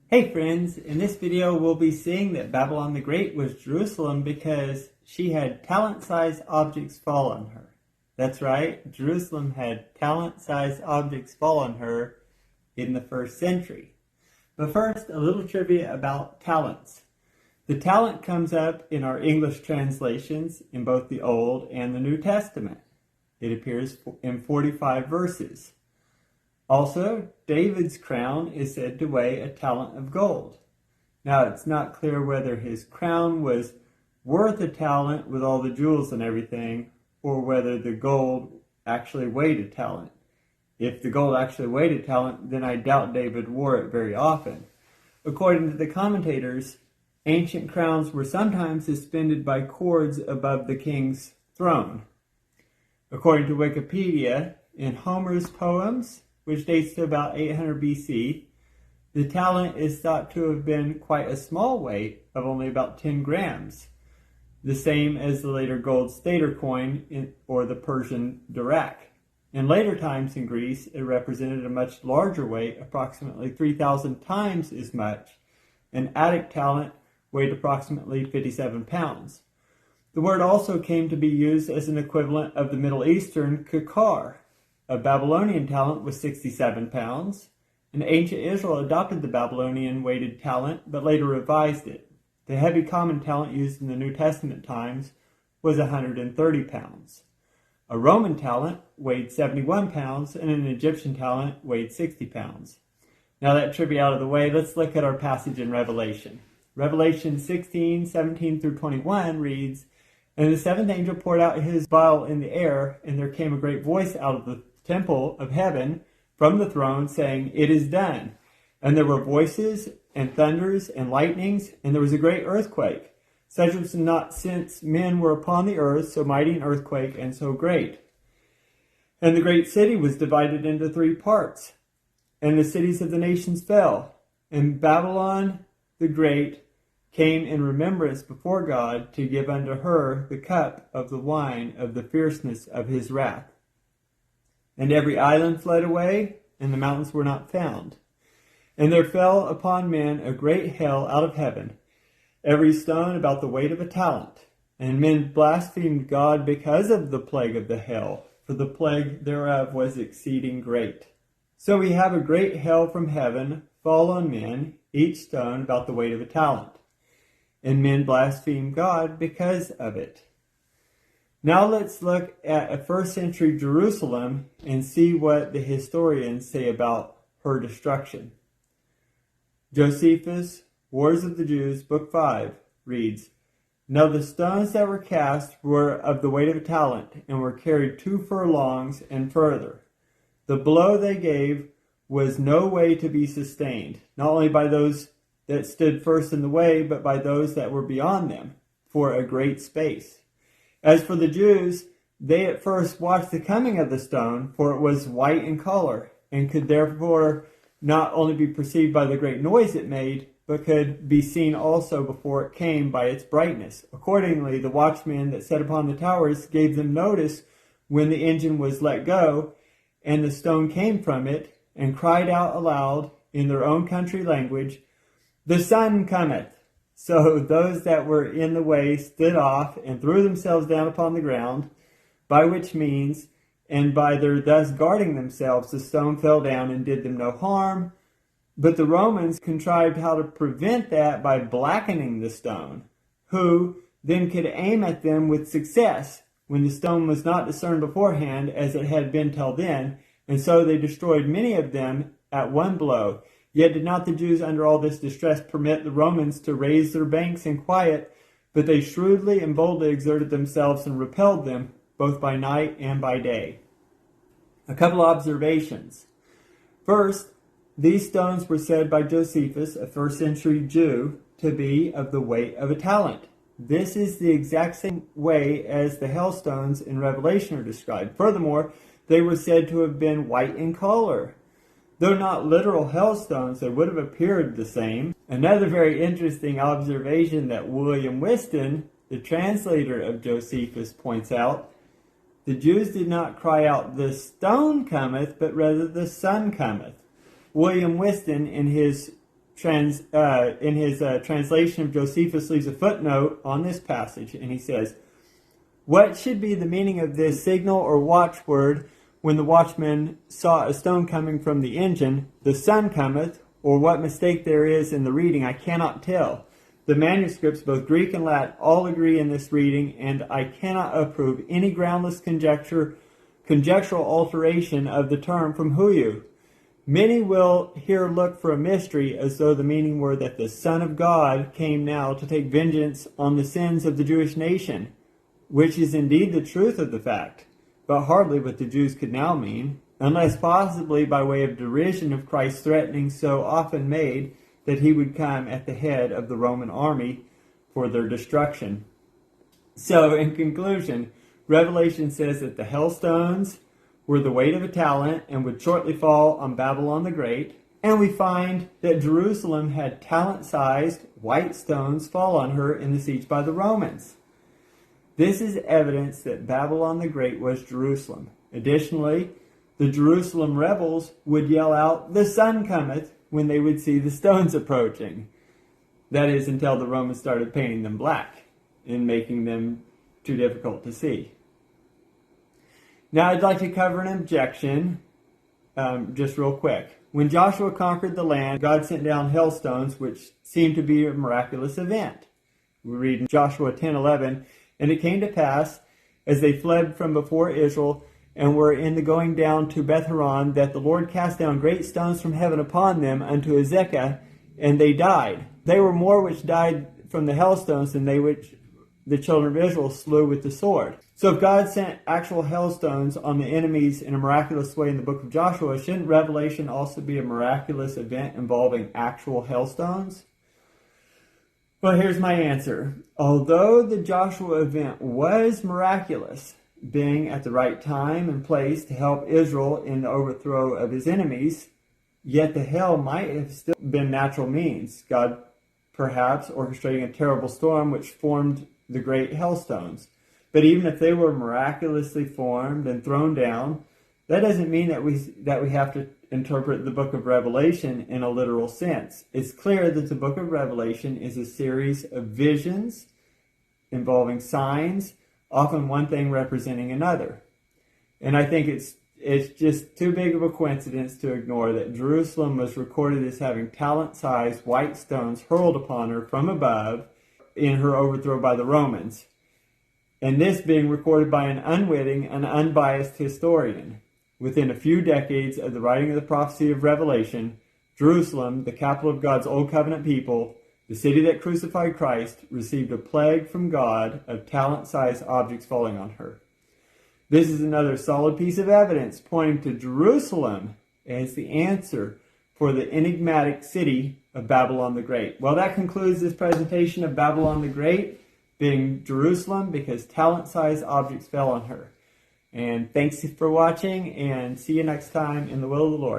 Hey friends, in this video we'll be seeing that Babylon the Great was Jerusalem because she had talent-sized objects fall on her. That's right, Jerusalem had talent-sized objects fall on her in the 1st century. But first, a little trivia about talents. The talent comes up in our English translations in both the Old and the New Testament. It appears in 45 verses. Also, David's crown is said to weigh a talent of gold. Now, it's not clear whether his crown was worth a talent with all the jewels and everything, or whether the gold actually weighed a talent. If the gold actually weighed a talent, then I doubt David wore it very often. According to the commentators, ancient crowns were sometimes suspended by cords above the king's throne. According to Wikipedia, in Homer's poems, which dates to about 800 BC, the talent is thought to have been quite a small weight of only about 10 grams, the same as the later gold stater coin or the Persian darak. In later times in Greece, it represented a much larger weight, approximately 3,000 times as much. An Attic talent weighed approximately 57 pounds. The word also came to be used as an equivalent of the Middle Eastern kikar. A Babylonian talent was 67 pounds. And ancient Israel adopted the Babylonian weighted talent, but later revised it. The heavy common talent used in the New Testament times was 130 pounds. A Roman talent weighed 71 pounds, and an Egyptian talent weighed 60 pounds. Now that trivia out of the way, let's look at our passage in Revelation. Revelation 16:17 through 21 reads, "And the seventh angel poured out his vial in the air, and there came a great voice out of the temple of heaven from the throne, saying, 'It is done.' And there were voices and thunders and lightnings, and there was a great earthquake, such as not since men were upon the earth, so mighty an earthquake and so great. And the great city was divided into 3 parts, and the cities of the nations fell. And Babylon the Great came in remembrance before God to give unto her the cup of the wine of the fierceness of his wrath. And every island fled away, and the mountains were not found. And there fell upon men a great hail out of heaven, every stone about the weight of a talent. And men blasphemed God because of the plague of the hail, for the plague thereof was exceeding great. So we have a great hail from heaven fall on men, each stone about the weight of a talent. And men blaspheme God because of it." Now let's look at a 1st century Jerusalem and see what the historians say about her destruction. Josephus, Wars of the Jews, Book 5, reads, "Now the stones that were cast were of the weight of a talent, and were carried 2 furlongs and further. The blow they gave was no way to be sustained, not only by those that stood first in the way, but by those that were beyond them, for a great space. As for the Jews, they at first watched the coming of the stone, for it was white in color, and could therefore not only be perceived by the great noise it made, but could be seen also before it came by its brightness. Accordingly, the watchmen that sat upon the towers gave them notice when the engine was let go, and the stone came from it, and cried out aloud in their own country language, 'The sun cometh!' So those that were in the way stood off and threw themselves down upon the ground, by which means, and by their thus guarding themselves, the stone fell down and did them no harm. But the Romans contrived how to prevent that by blackening the stone, who then could aim at them with success, when the stone was not discerned beforehand as it had been till then, and so they destroyed many of them at one blow. Yet did not the Jews under all this distress permit the Romans to raise their banks in quiet, but they shrewdly and boldly exerted themselves and repelled them, both by night and by day." A couple of observations. First, these stones were said by Josephus, a 1st century Jew, to be of the weight of a talent. This is the exact same way as the hailstones in Revelation are described. Furthermore, they were said to have been white in color. Though not literal hailstones, they would have appeared the same. Another very interesting observation that William Whiston, the translator of Josephus, points out, the Jews did not cry out, "The stone cometh," but rather, "The sun cometh." William Whiston, in his translation of Josephus leaves a footnote on this passage, and he says, "What should be the meaning of this signal or watchword when the watchman saw a stone coming from the engine? The sun cometh, or what mistake there is in the reading, I cannot tell. The manuscripts, both Greek and Latin, all agree in this reading, and I cannot approve any groundless conjectural alteration of the term from Huyu. Many will here look for a mystery, as though the meaning were that the Son of God came now to take vengeance on the sins of the Jewish nation, which is indeed the truth of the fact, but hardly what the Jews could now mean, unless possibly by way of derision of Christ's threatening so often made that he would come at the head of the Roman army for their destruction." So, in conclusion, Revelation says that the hailstones were the weight of a talent and would shortly fall on Babylon the Great, and we find that Jerusalem had talent-sized white stones fall on her in the siege by the Romans. This is evidence that Babylon the Great was Jerusalem. Additionally, the Jerusalem rebels would yell out, "The sun cometh," when they would see the stones approaching. That is, until the Romans started painting them black and making them too difficult to see. Now I'd like to cover an objection just real quick. When Joshua conquered the land, God sent down hailstones, which seemed to be a miraculous event. We read in Joshua 10:11, "And it came to pass, as they fled from before Israel, and were in the going down to Beth-horon, that the Lord cast down great stones from heaven upon them unto Azekah, and they died. They were more which died from the hailstones than they which the children of Israel slew with the sword." So if God sent actual hailstones on the enemies in a miraculous way in the book of Joshua, shouldn't Revelation also be a miraculous event involving actual hailstones? Well, here's my answer. Although the Joshua event was miraculous, being at the right time and place to help Israel in the overthrow of his enemies, yet the hail might have still been natural means, God perhaps orchestrating a terrible storm which formed the great hailstones. But even if they were miraculously formed and thrown down, that doesn't mean that we have to interpret the book of Revelation in a literal sense. It's clear that the book of Revelation is a series of visions involving signs, often one thing representing another. And I think it's just too big of a coincidence to ignore that Jerusalem was recorded as having talent-sized white stones hurled upon her from above in her overthrow by the Romans, and this being recorded by an unwitting and unbiased historian. Within a few decades of the writing of the prophecy of Revelation, Jerusalem, the capital of God's Old Covenant people, the city that crucified Christ, received a plague from God of talent-sized objects falling on her. This is another solid piece of evidence pointing to Jerusalem as the answer for the enigmatic city of Babylon the Great. Well, that concludes this presentation of Babylon the Great being Jerusalem because talent-sized objects fell on her. And thanks for watching, and see you next time in the will of the Lord.